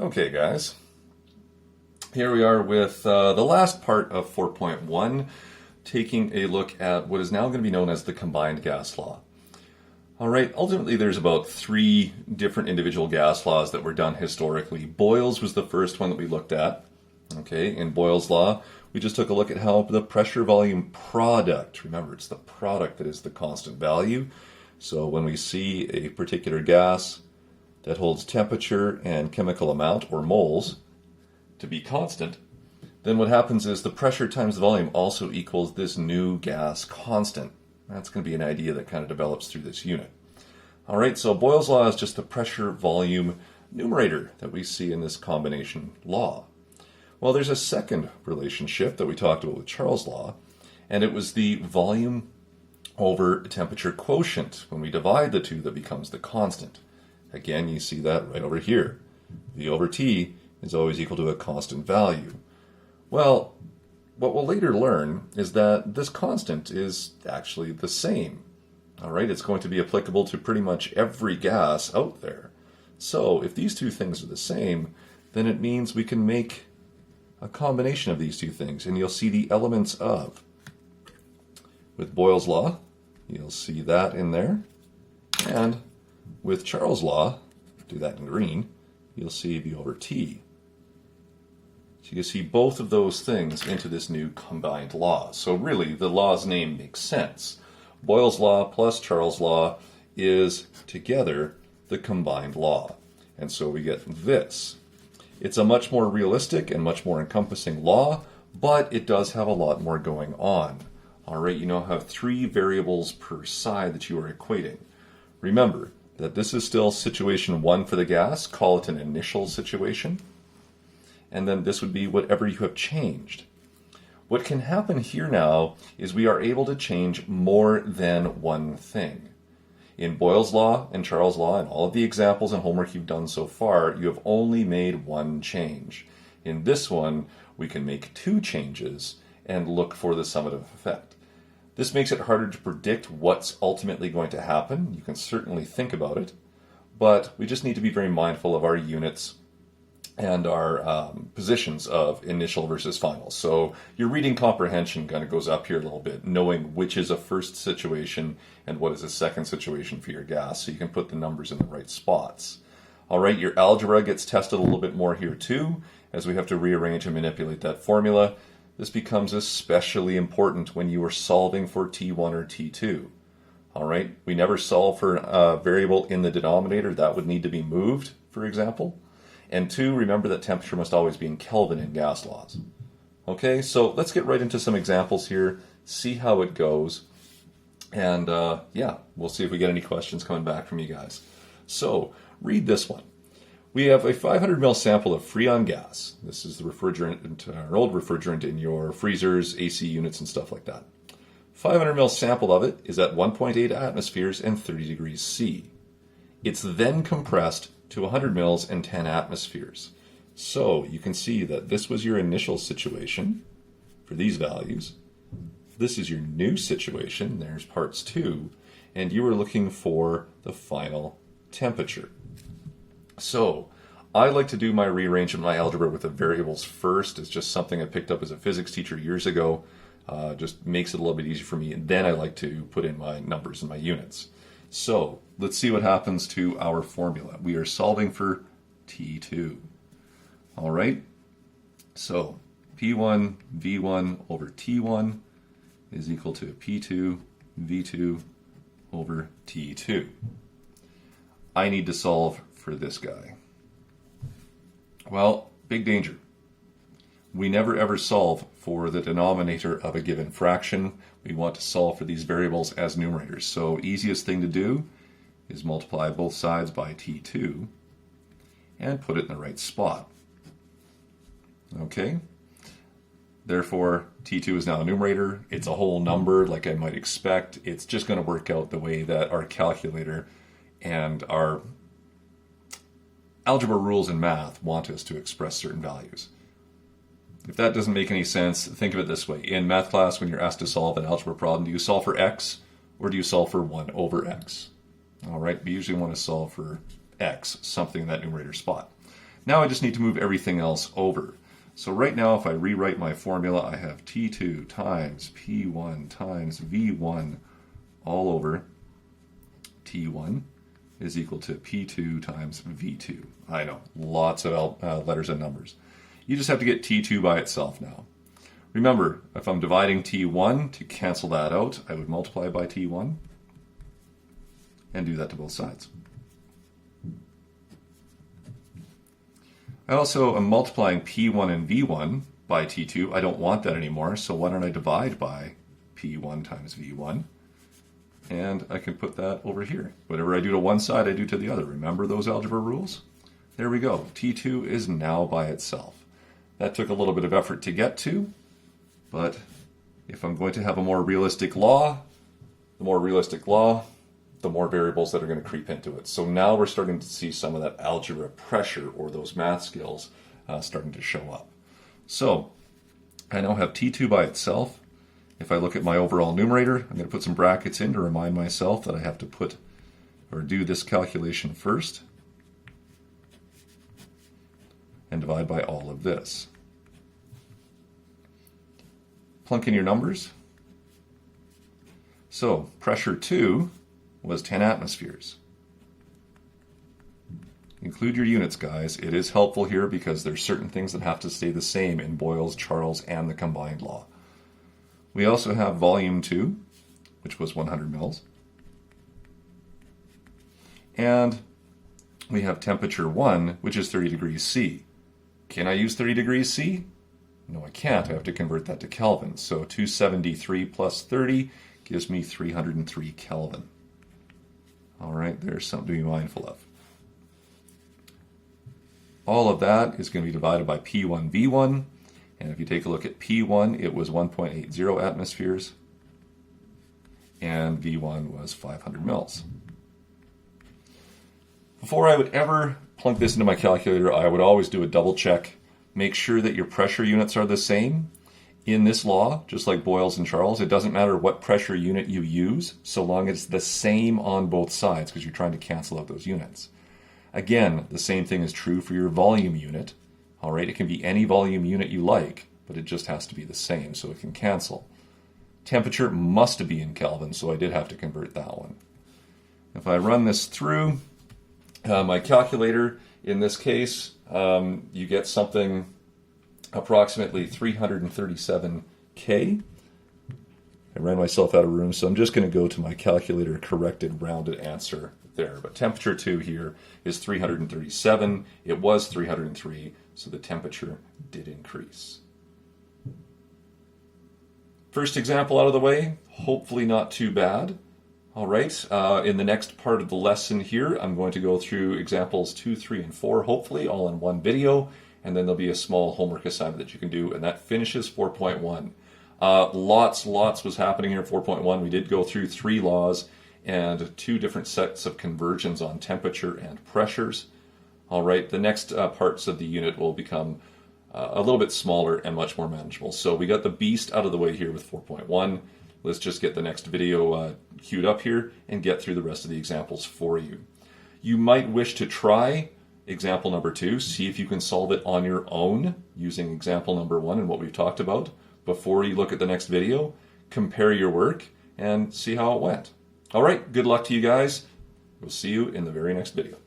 Okay, guys. Here we are with the last part of 4.1, taking a look at what is now going to be known as the combined gas law. All right, ultimately there's about 3 different individual gas laws that were done historically. Boyle's was the first one that we looked at. Okay, in Boyle's law, we just took a look at how the pressure-volume product, remember it's the product that is the constant value. So when we see a particular gas that holds temperature and chemical amount, or moles, to be constant, then what happens is the pressure times the volume also equals this new gas constant. That's going to be an idea that kind of develops through this unit. All right, so Boyle's law is just the pressure-volume numerator that we see in this combination law. Well, there's a second relationship that we talked about with Charles' law, and it was the volume over temperature quotient. When we divide the two, that becomes the constant. Again, you see that right over here. V over T is always equal to a constant value. Well, what we'll later learn is that this constant is actually the same. All right, it's going to be applicable to pretty much every gas out there. So if these two things are the same, then it means we can make a combination of these two things, and you'll see the elements of. With Boyle's law, you'll see that in there, and with Charles' law, do that in green, you'll see V over T. So you can see both of those things into this new combined law. So really, the law's name makes sense. Boyle's law plus Charles' law is together the combined law. And so we get this. It's a much more realistic and much more encompassing law, but it does have a lot more going on. All right, you now have 3 variables per side that you are equating. Remember that this is still situation 1 for the gas. Call it an initial situation. And then this would be whatever you have changed. What can happen here now is we are able to change more than one thing. In Boyle's law and Charles' law and all of the examples and homework you've done so far, you have only made one change. In this one, we can make 2 changes and look for the summative effect. This makes it harder to predict what's ultimately going to happen. You can certainly think about it, but we just need to be very mindful of our units and our positions of initial versus final. So your reading comprehension kind of goes up here a little bit, knowing which is a first situation and what is a second situation for your gas, so you can put the numbers in the right spots. All right, your algebra gets tested a little bit more here too, as we have to rearrange and manipulate that formula. This becomes especially important when you are solving for T1 or T2. All right, we never solve for a variable in the denominator. That would need to be moved, for example. And 2, remember that temperature must always be in Kelvin in gas laws. Okay, so let's get right into some examples here, see how it goes, and yeah, we'll see if we get any questions coming back from you guys. So, read this one. We have a 500 ml sample of Freon gas. This is the refrigerant, an old refrigerant in your freezers, AC units, and stuff like that. 500 ml sample of it is at 1.8 atmospheres and 30 degrees C. It's then compressed to 100 mils and 10 atmospheres. So you can see that this was your initial situation for these values. This is your new situation, there's parts 2, and you were looking for the final temperature. So I like to do my rearrangement, my algebra with the variables first. It's just something I picked up as a physics teacher years ago. Just makes it a little bit easier for me. And then I like to put in my numbers and my units. So let's see what happens to our formula. We are solving for T2. All right. So P1 V1 over T1 is equal to P2 V2 over T2. I need to solve for this guy. Well, big danger. We never ever solve for the denominator of a given fraction. We want to solve for these variables as numerators. So easiest thing to do is multiply both sides by T2 and put it in the right spot. Okay? Therefore, T2 is now a numerator. It's a whole number like I might expect. It's just going to work out the way that our calculator and our algebra rules in math want us to express certain values. If that doesn't make any sense, think of it this way. In math class, when you're asked to solve an algebra problem, do you solve for x or do you solve for 1 over x? All right, we usually want to solve for x, something in that numerator spot. Now I just need to move everything else over. So right now, if I rewrite my formula, I have T2 times P1 times V1 all over T1 is equal to P2 times V2. I know, lots of letters and numbers. You just have to get T2 by itself now. Remember, if I'm dividing T1 to cancel that out, I would multiply by T1 and do that to both sides. I also am multiplying P1 and V1 by T2. I don't want that anymore, so why don't I divide by P1 times V1? And I can put that over here. Whatever I do to one side, I do to the other. Remember those algebra rules? There we go. T2 is now by itself. That took a little bit of effort to get to, but if I'm going to have a more realistic law, the more variables that are going to creep into it. So now we're starting to see some of that algebra pressure or those math skills starting to show up. So I now have T2 by itself. If I look at my overall numerator, I'm going to put some brackets in to remind myself that I have to put or do this calculation first and divide by all of this. Plunk in your numbers. So pressure 2 was 10 atmospheres. Include your units, guys. It is helpful here because there's certain things that have to stay the same in Boyle's, Charles, and the combined law. We also have volume 2, which was 100 mils. And we have temperature 1, which is 30 degrees C. Can I use 30 degrees C? No, I can't. I have to convert that to Kelvin. So 273 plus 30 gives me 303 Kelvin. All right, there's something to be mindful of. All of that is going to be divided by P1, V1. And if you take a look at P1, it was 1.80 atmospheres. And V1 was 500 mils. Before I would ever plunk this into my calculator, I would always do a double check. Make sure that your pressure units are the same. In this law, just like Boyle's and Charles, it doesn't matter what pressure unit you use, so long as it's the same on both sides, because you're trying to cancel out those units. Again, the same thing is true for your volume unit. All right, it can be any volume unit you like, but it just has to be the same, so it can cancel. Temperature must be in Kelvin, so I did have to convert that one. If I run this through my calculator, in this case, you get something approximately 337 K. I ran myself out of room, so I'm just going to go to my calculator corrected rounded answer there. But temperature 2 here is 337. It was 303, so the temperature did increase. First example out of the way, hopefully not too bad. All right, in the next part of the lesson here, I'm going to go through examples 2, 3, and 4, hopefully all in one video, and then there'll be a small homework assignment that you can do, and that finishes 4.1. Lots was happening here in 4.1. We did go through 3 laws and 2 different sets of conversions on temperature and pressures. All right, the next parts of the unit will become a little bit smaller and much more manageable. So we got the beast out of the way here with 4.1. Let's just get the next video queued up here and get through the rest of the examples for you. You might wish to try example number 2, see if you can solve it on your own using example number 1 and what we've talked about before you look at the next video. Compare your work and see how it went. All right, good luck to you guys. We'll see you in the very next video.